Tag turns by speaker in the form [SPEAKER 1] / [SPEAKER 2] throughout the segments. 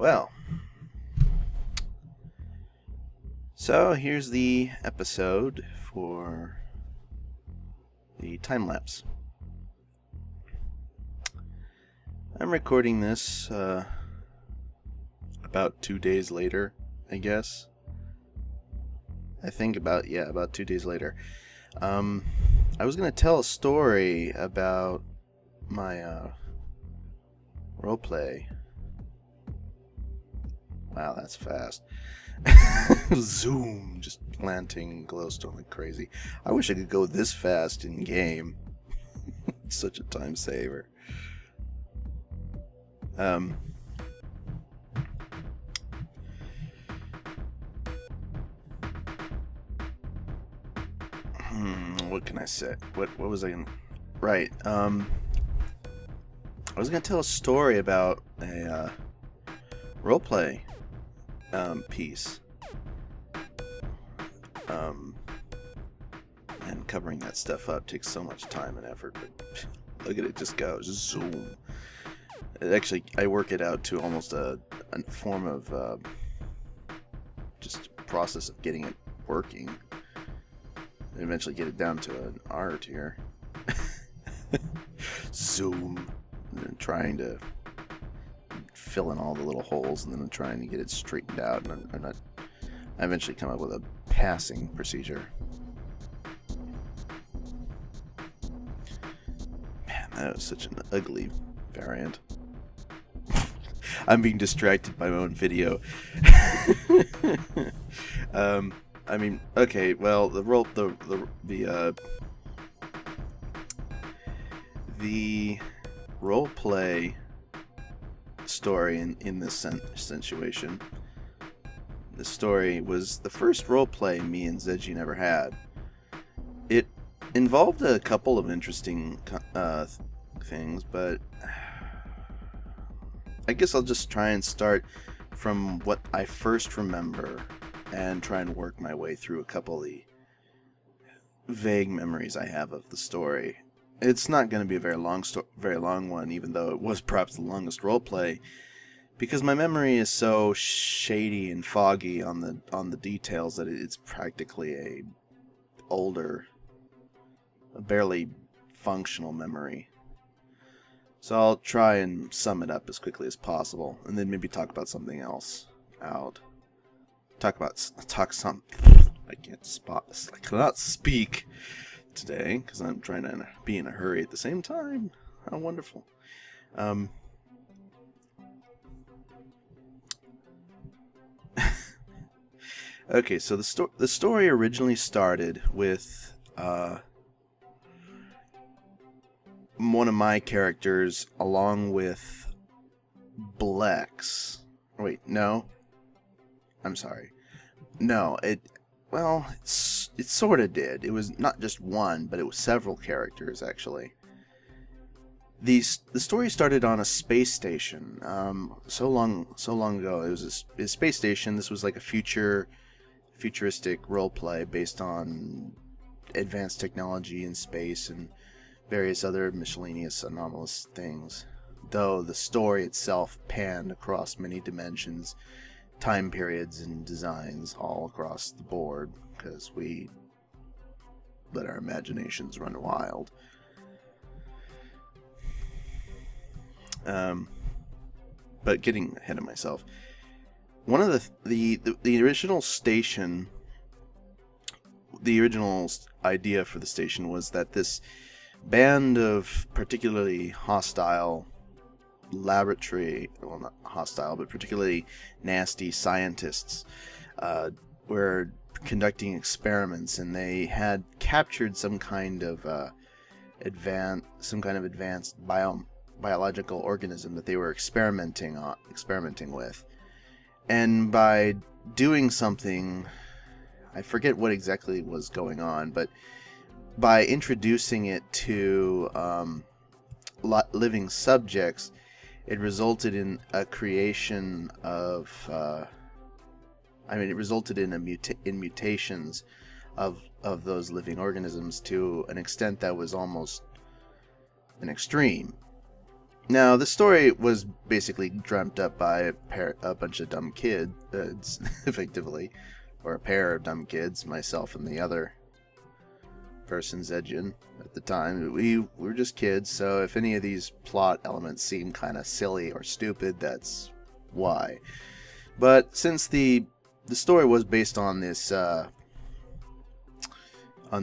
[SPEAKER 1] Well, so here's the episode for the time-lapse. I'm recording this about 2 days later, I guess. I think about 2 days later. I was going to tell a story about my roleplay. Wow, that's fast. Zoom, just planting glowstone like crazy. I wish I could go this fast in game. It's such a time saver. What can I say? What was I gonna... Right, I was gonna tell a story about a roleplay piece. And covering that stuff up takes so much time and effort, but look at it, just goes zoom. Actually, I work it out to almost a form of just process of getting it working, and eventually get it down to an art here. Zoom, and trying to fill in all the little holes, and then trying to get it straightened out, and I eventually come up with a passing procedure. Man, that was such an ugly variant. I'm being distracted by my own video. I mean, okay, well, the role play story in this situation. The story was the first role play me and Zedgy never had. It involved a couple of interesting things, but I guess I'll just try and start from what I first remember and try and work my way through a couple of the vague memories I have of the story. It's not going to be a very long one, even though it was perhaps the longest roleplay, because my memory is so shady and foggy on the details that it's practically a barely functional memory. So I'll try and sum it up as quickly as possible, and then maybe talk about something else out. I cannot speak today because I'm trying to be in a hurry at the same time. How wonderful. Okay, so the story originally started with one of my characters along with Blex. Wait, no. I'm sorry. No, it sort of did. It was not just one, but it was several characters, actually. The story started on a space station. So long ago. It was a space station. This was like a futuristic roleplay based on advanced technology in space and various other miscellaneous anomalous things. Though the story itself panned across many dimensions, time periods, and designs all across the board, because we let our imaginations run wild. But getting ahead of myself, one of the original station, the original idea for the station was that this band of particularly hostile well, not hostile, but particularly nasty scientists were conducting experiments, and they had captured some kind of advanced biological organism that they were experimenting with. And by doing something, I forget what exactly was going on, but by introducing it to living subjects, it resulted in a creation of it resulted in mutations of those living organisms to an extent that was almost an extreme. Now, the story was basically dreamt up by a bunch of dumb kids, effectively, or a pair of dumb kids, myself and the other person, Zedjin, at the time. We were just kids, so if any of these plot elements seem kind of silly or stupid, that's why. But since the story was based on this on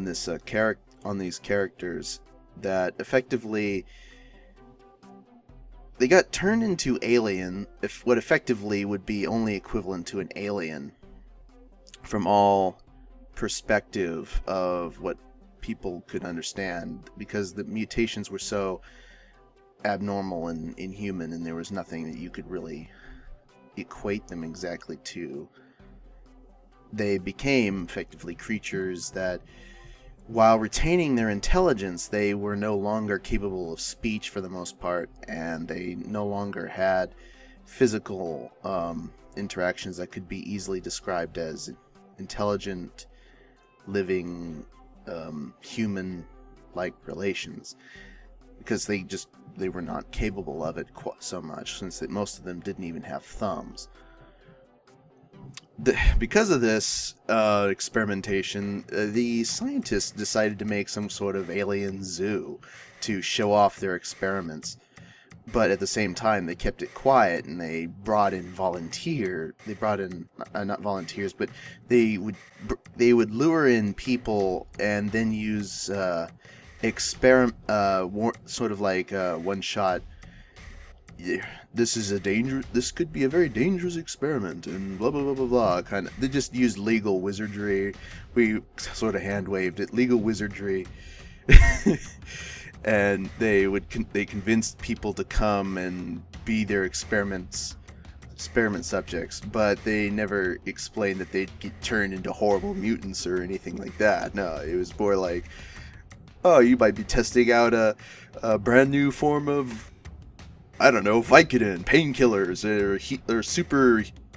[SPEAKER 1] these characters that effectively they got turned into alien, if what effectively would be only equivalent to an alien from all perspective of what people could understand, because the mutations were so abnormal and inhuman, and there was nothing that you could really equate them exactly to. They became effectively creatures that, while retaining their intelligence, they were no longer capable of speech for the most part, and they no longer had physical interactions that could be easily described as intelligent, living, human-like relations, because they were not capable of it quite so much, since most of them didn't even have thumbs. Because of this experimentation, the scientists decided to make some sort of alien zoo to show off their experiments. But at the same time, they kept it quiet, and they brought in not volunteers, but they would lure in people and then use sort of like one shot. This could be a very dangerous experiment, and blah blah blah blah blah. Kind of, they just used legal wizardry. We sort of hand waved it, legal wizardry, and they convinced people to come and be their experiment subjects. But they never explained that they'd get turned into horrible mutants or anything like that. No, it was more like, oh, you might be testing out a brand new form of, I don't know, Vicodin, painkillers, or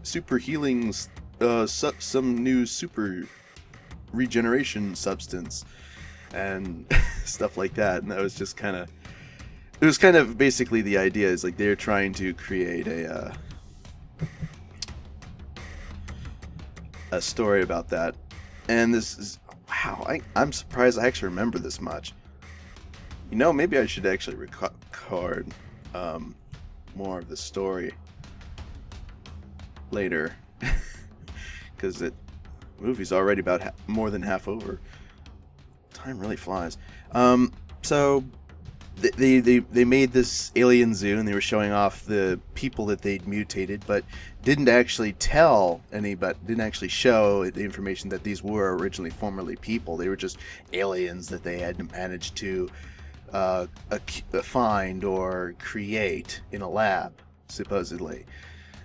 [SPEAKER 1] super healings, some new super regeneration substance, and stuff like that. And that was just kind of, it was kind of basically the idea is like they're trying to create a story about that. And this is, wow, I'm surprised I actually remember this much. You know, maybe I should actually record more of the story later, because the movie's already about more than half over. Time really flies. So they made this alien zoo, and they were showing off the people that they'd mutated, but didn't actually show the information that these were formerly people. They were just aliens that they had managed to find or create in a lab, supposedly.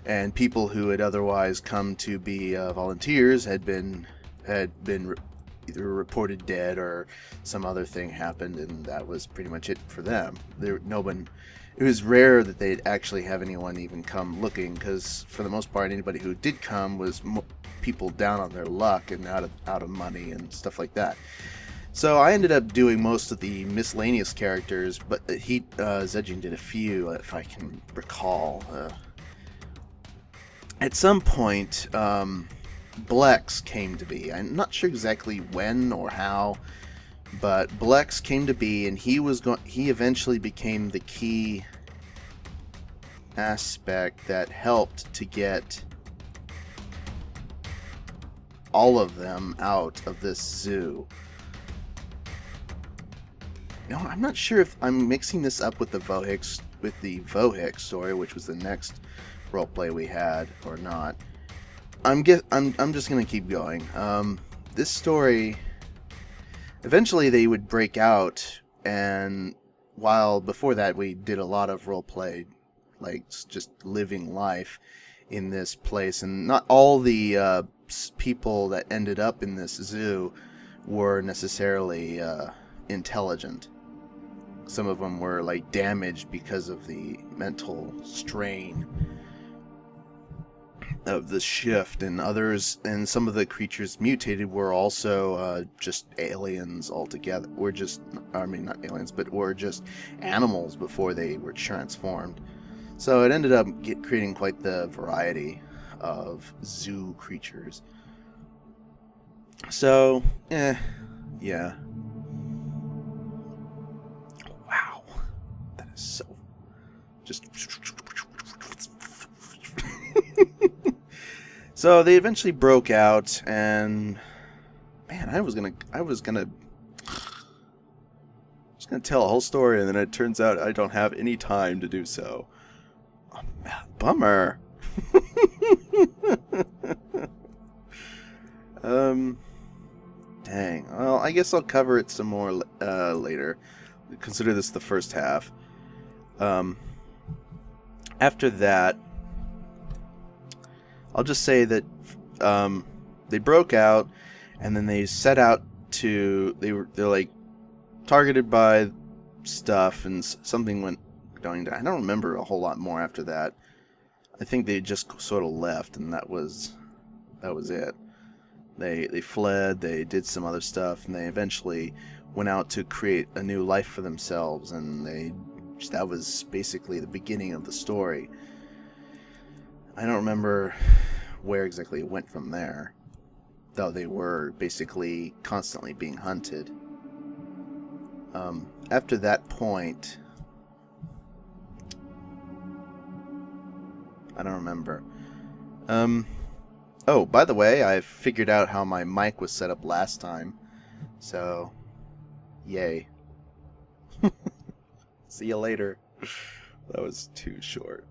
[SPEAKER 1] And people who had otherwise come to be volunteers had been either reported dead or some other thing happened, and that was pretty much it for them. It was rare that they'd actually have anyone even come looking, because for the most part, anybody who did come was people down on their luck and out of money and stuff like that. So I ended up doing most of the miscellaneous characters, but Zedjin did a few, if I can recall. At some point, Blex came to be. I'm not sure exactly when or how, but Blex came to be, and he eventually became the key aspect that helped to get all of them out of this zoo. No, I'm not sure if I'm mixing this up with the Vohik story, which was the next roleplay we had, or not. I'm just gonna keep going. This story, eventually they would break out, and while before that we did a lot of roleplay, like just living life in this place, and not all the people that ended up in this zoo were necessarily intelligent. Some of them were like damaged because of the mental strain. of the shift, and others, and some of the creatures mutated were also just aliens altogether. Were just, I mean, not aliens, but were just animals before they were transformed. So it ended up creating quite the variety of zoo creatures. So, yeah. Wow, that is so just. So they eventually broke out, and man, I was gonna tell a whole story, and then it turns out I don't have any time to do so. Oh, bummer. Dang. Well, I guess I'll cover it some more later. Consider this the first half. After that, I'll just say that they broke out, and then they set out to. They're like targeted by stuff, and something went going down. I don't remember a whole lot more after that. I think they just sort of left, and that was it. They fled. They did some other stuff, and they eventually went out to create a new life for themselves, and that was basically the beginning of the story. I don't remember where exactly it went from there, though they were basically constantly being hunted. After that point, I don't remember. Oh, by the way, I figured out how my mic was set up last time, so yay. See you later. That was too short.